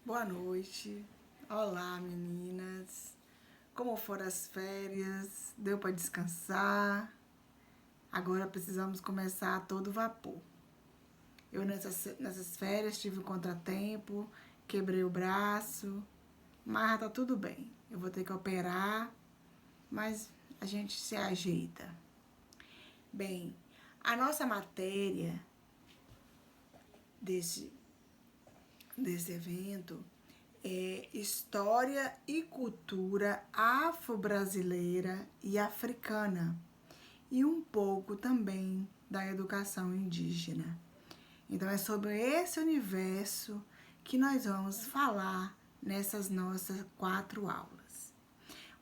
Boa noite. Olá, meninas. Como foram as férias? Deu para descansar? Agora precisamos começar a todo vapor. Eu nessas férias tive um contratempo, quebrei o braço, mas tá tudo bem. Eu vou ter que operar, mas a gente se ajeita. Bem, a nossa matéria desse evento é História e Cultura Afro-Brasileira e Africana, e um pouco também da educação indígena. Então é sobre esse universo que nós vamos falar nessas nossas 4 aulas,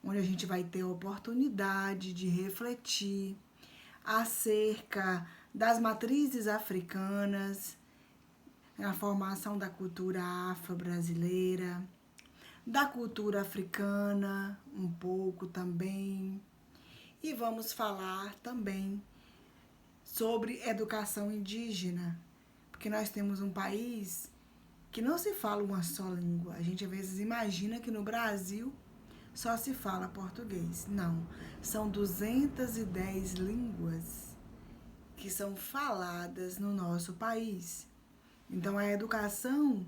onde a gente vai ter a oportunidade de refletir acerca das matrizes africanas, na formação da cultura afro-brasileira, da cultura africana, um pouco também. E vamos falar também sobre educação indígena, porque nós temos um país que não se fala uma só língua. A gente às vezes imagina que no Brasil só se fala português. Não, são 210 línguas que são faladas no nosso país. Então a educação,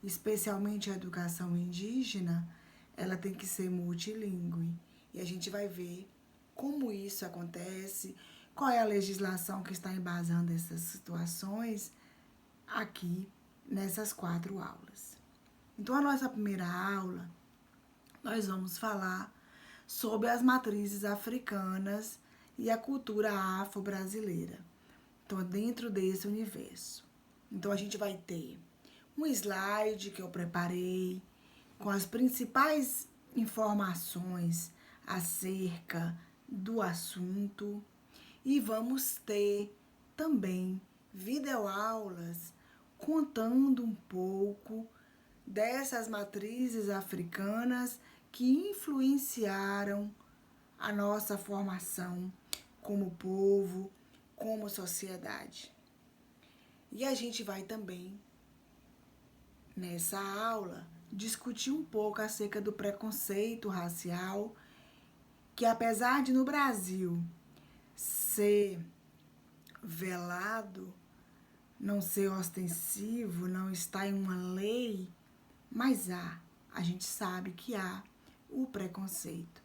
especialmente a educação indígena, ela tem que ser multilingüe. E a gente vai ver como isso acontece, qual é a legislação que está embasando essas situações aqui nessas 4 aulas. Então a nossa primeira aula, nós vamos falar sobre as matrizes africanas e a cultura afro-brasileira. Então, dentro desse universo. Então, a gente vai ter um slide que eu preparei com as principais informações acerca do assunto e vamos ter também videoaulas contando um pouco dessas matrizes africanas que influenciaram a nossa formação como povo, como sociedade. E a gente vai também, nessa aula, discutir um pouco acerca do preconceito racial, que apesar de no Brasil ser velado, não ser ostensivo, não estar em uma lei, mas a gente sabe que há o preconceito.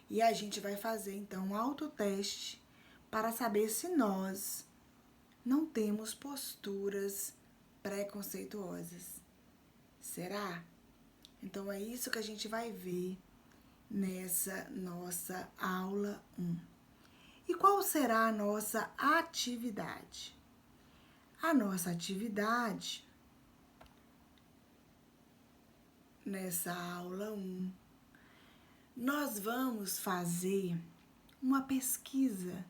E a gente vai fazer então um autoteste para saber se nós não temos posturas preconceituosas. Será? Então é isso que a gente vai ver nessa nossa aula 1. E qual será a nossa atividade? A nossa atividade nessa aula 1, nós vamos fazer uma pesquisa.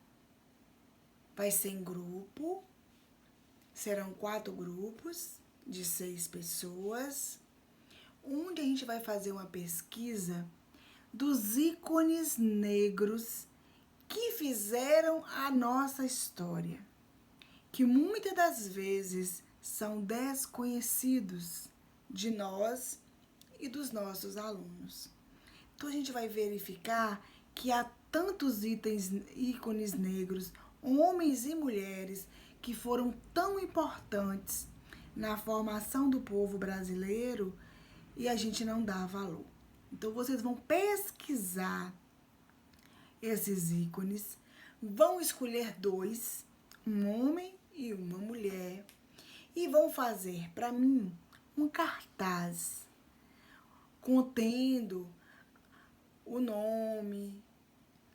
Vai ser em grupo, serão 4 grupos de 6 pessoas, onde a gente vai fazer uma pesquisa dos ícones negros que fizeram a nossa história, que muitas das vezes são desconhecidos de nós e dos nossos alunos. Então a gente vai verificar que há tantos ícones negros, homens e mulheres, que foram tão importantes na formação do povo brasileiro e a gente não dá valor. Então vocês vão pesquisar esses ícones, vão escolher 2, um homem e uma mulher, e vão fazer para mim um cartaz contendo o nome,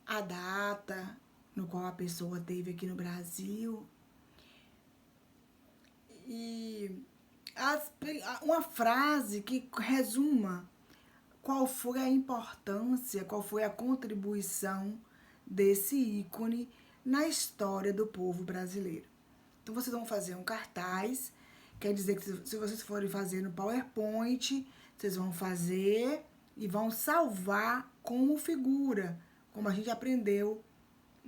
a data no qual a pessoa teve aqui no Brasil e uma frase que resuma qual foi a importância, qual foi a contribuição desse ícone na história do povo brasileiro. Então vocês vão fazer um cartaz, quer dizer que se vocês forem fazer no PowerPoint, vocês vão fazer e vão salvar como figura, como a gente aprendeu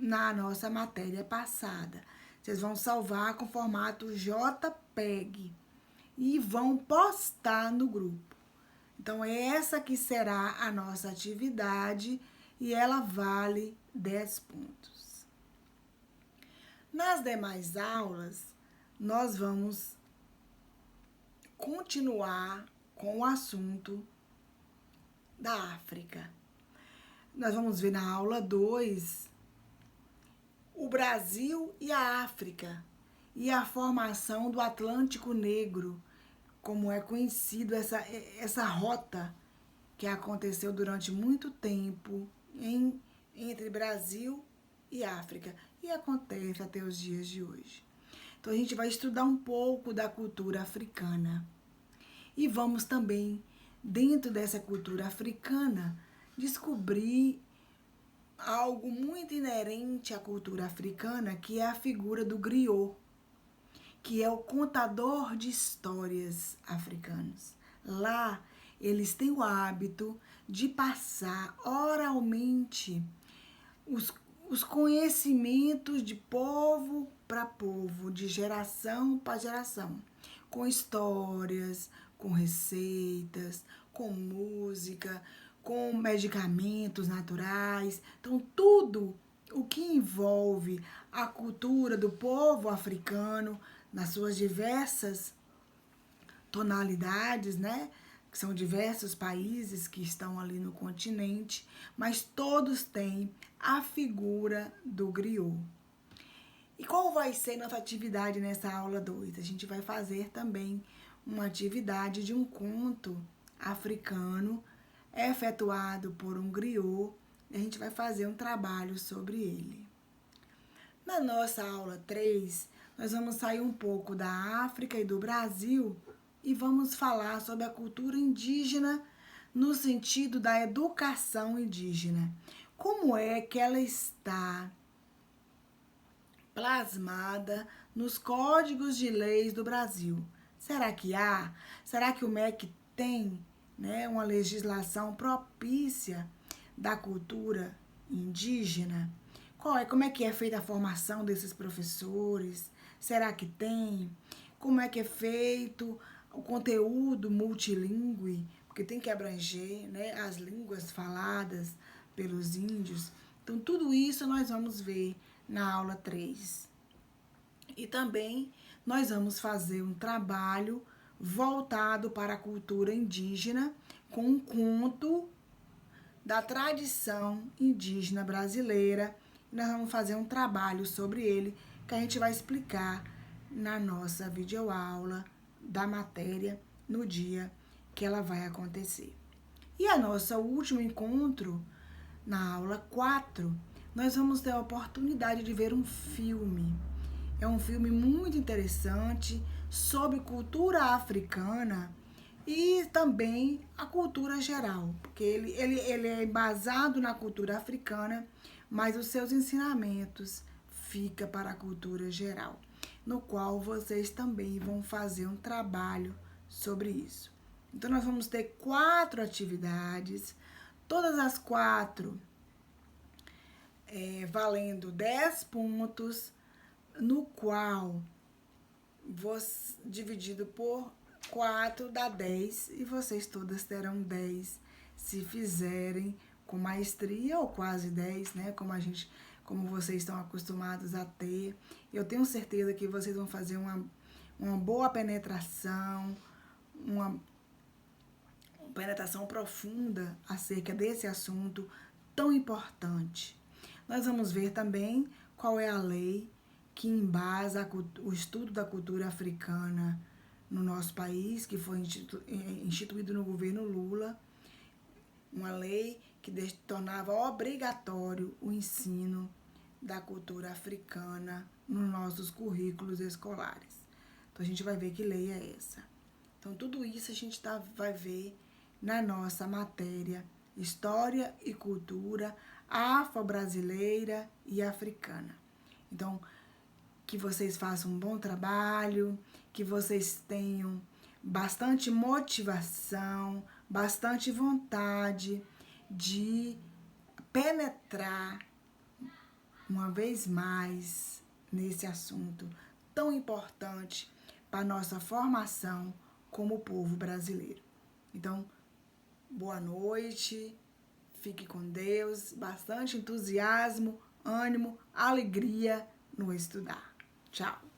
na nossa matéria passada. Vocês vão salvar com formato JPEG e vão postar no grupo. Então, essa que será a nossa atividade e ela vale 10 pontos. Nas demais aulas, nós vamos continuar com o assunto da África. Nós vamos ver na aula 2 o Brasil e a África e a formação do Atlântico Negro, como é conhecido essa rota que aconteceu durante muito tempo entre Brasil e África e acontece até os dias de hoje. Então a gente vai estudar um pouco da cultura africana e vamos também, dentro dessa cultura africana, descobrir algo muito inerente à cultura africana, que é a figura do griot, que é o contador de histórias africanos. Lá, eles têm o hábito de passar oralmente os conhecimentos de povo para povo, de geração para geração, com histórias, com receitas, com música, com medicamentos naturais. Então, tudo o que envolve a cultura do povo africano nas suas diversas tonalidades, né? Que são diversos países que estão ali no continente, mas todos têm a figura do griot. E qual vai ser nossa atividade nessa aula 2? A gente vai fazer também uma atividade de um conto africano efetuado por um griot, e a gente vai fazer um trabalho sobre ele. Na nossa aula 3, nós vamos sair um pouco da África e do Brasil e vamos falar sobre a cultura indígena no sentido da educação indígena. Como é que ela está plasmada nos códigos de leis do Brasil? Será que há? Será que o MEC tem, né, uma legislação propícia da cultura indígena? Como é que é feita a formação desses professores? Será que tem? Como é que é feito o conteúdo multilingüe? Porque tem que abranger, né, as línguas faladas pelos índios. Então, tudo isso nós vamos ver na aula 3. E também nós vamos fazer um trabalho voltado para a cultura indígena com um conto da tradição indígena brasileira. Nós vamos fazer um trabalho sobre ele que a gente vai explicar na nossa videoaula da matéria no dia que ela vai acontecer. E a nosso último encontro, na aula 4, nós vamos ter a oportunidade de ver um filme. É um filme muito interessante sobre cultura africana e também a cultura geral, porque ele é embasado na cultura africana, mas os seus ensinamentos ficam para a cultura geral, no qual vocês também vão fazer um trabalho sobre isso. Então, nós vamos ter 4 atividades, todas as 4 valendo 10 pontos, no qual dividido por 4 dá 10 e vocês todas terão 10 se fizerem com maestria ou quase 10, né? Como vocês estão acostumados a ter. Eu tenho certeza que vocês vão fazer uma boa penetração, uma penetração profunda acerca desse assunto tão importante. Nós vamos ver também qual é a lei que embasa o estudo da cultura africana no nosso país, que foi instituído no governo Lula, uma lei que tornava obrigatório o ensino da cultura africana nos nossos currículos escolares. Então, a gente vai ver que lei é essa. Então, tudo isso a gente vai ver na nossa matéria História e Cultura Afro-Brasileira e Africana. Então, que vocês façam um bom trabalho, que vocês tenham bastante motivação, bastante vontade de penetrar uma vez mais nesse assunto tão importante para a nossa formação como povo brasileiro. Então, Boa noite, fique com Deus, bastante entusiasmo, ânimo, alegria no estudar. Tchau!